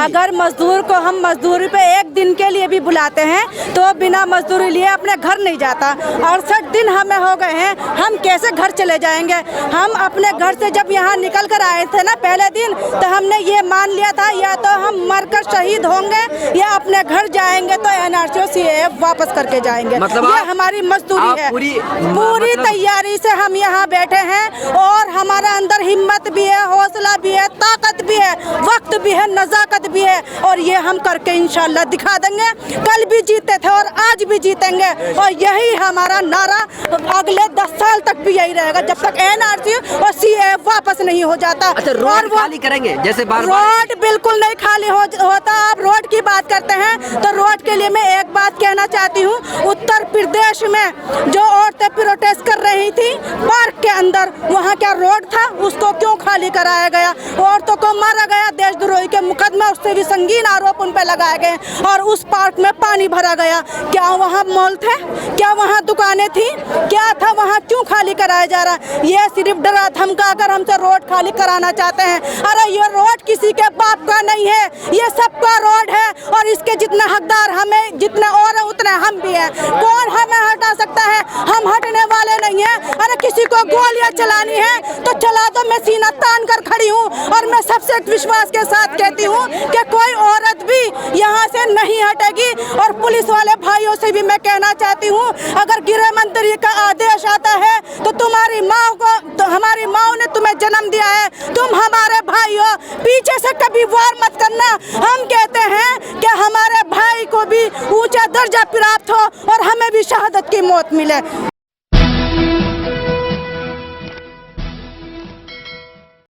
अगर मजदूर को हम मजदूरी पे एक दिन के लिए भी बुलाते हैं तो बिना मजदूरी लिए अपने घर नहीं जाता। 68 दिन हमें हो गए हैं, हम कैसे घर चले जाएंगे? हम अपने घर से जब यहाँ निकल कर आए थे ना पहले दिन, तो हमने ये मान लिया था या तो हम मरकर शहीद होंगे या अपने घर जाएंगे तो NRC और CAA वापस करके जाएंगे। मतलब ये हमारी मजदूरी है। पूरी तैयारी से हम यहाँ बैठे हैं और हमारा अंदर हिम्मत भी है, हौसला भी है, ताकत भी है, वक्त भी है, नजाकत भी है और ये हम करके इंशाल्लाह दिखा देंगे। कल भी जीते थे और आज भी जीतेंगे और यही हमारा नारा अगले 10 साल तक भी यही रहेगा जब तक NRC और CAA वापस नहीं हो जाता। अच्छा, रोड खाली करेंगे जैसे रोड बिल्कुल नहीं खाली होता। आप रोड की बात करते हैं तो रोड के लिए मैं एक बात कहना चाहती हूँ। उत्तर प्रदेश में जो औरतें प्रोटेस्ट कर रही थी पार्क के अंदर, वहाँ क्या रोड था? उसको क्यों खाली कराया गया? औरतों को मारा गया, देशद्रोही के मुकदमे उससे भी संगीन आरोप उन पर लगाए गए और उस पार्क में पानी भरा गया। क्या वहाँ मॉल थे? क्या वहाँ दुकानें थी? क्या था वहाँ? क्यों खाली कराया जा रहा? ये सिर्फ डरा धमका कर हमसे रोड खाली कराना चाहते हैं। अरे ये रोड किसी के बाप का नहीं है, ये सबका रोड है और इसके जितना हकदार हमें जितना और है उतना हम भी हैं। कौन हमें हटा सकता है? हम हटने वाले नहीं हैं। अरे किसी को गोलियां चलानी है तो चला दो, मैं सीना तान कर खड़ी हूँ और मैं सबसे विश्वास के साथ कहती हूँ कि कोई औरत भी यहाँ से नहीं हटेगी। और पुलिस वाले भाइयों से भी मैं कहना चाहती हूँ, अगर गृह मंत्री का आदेश आता है तो तुम्हारी माँ को, तो हमारी माँ ने तुम्हें जन्म दिया है, तुम हमारे भाई हो, पीछे से कभी वार मत करना। हम कहते हैं कि हमारे भाई को भी ऊंचा दर्जा प्राप्त हो और हमें भी शहादत की मौत मिले।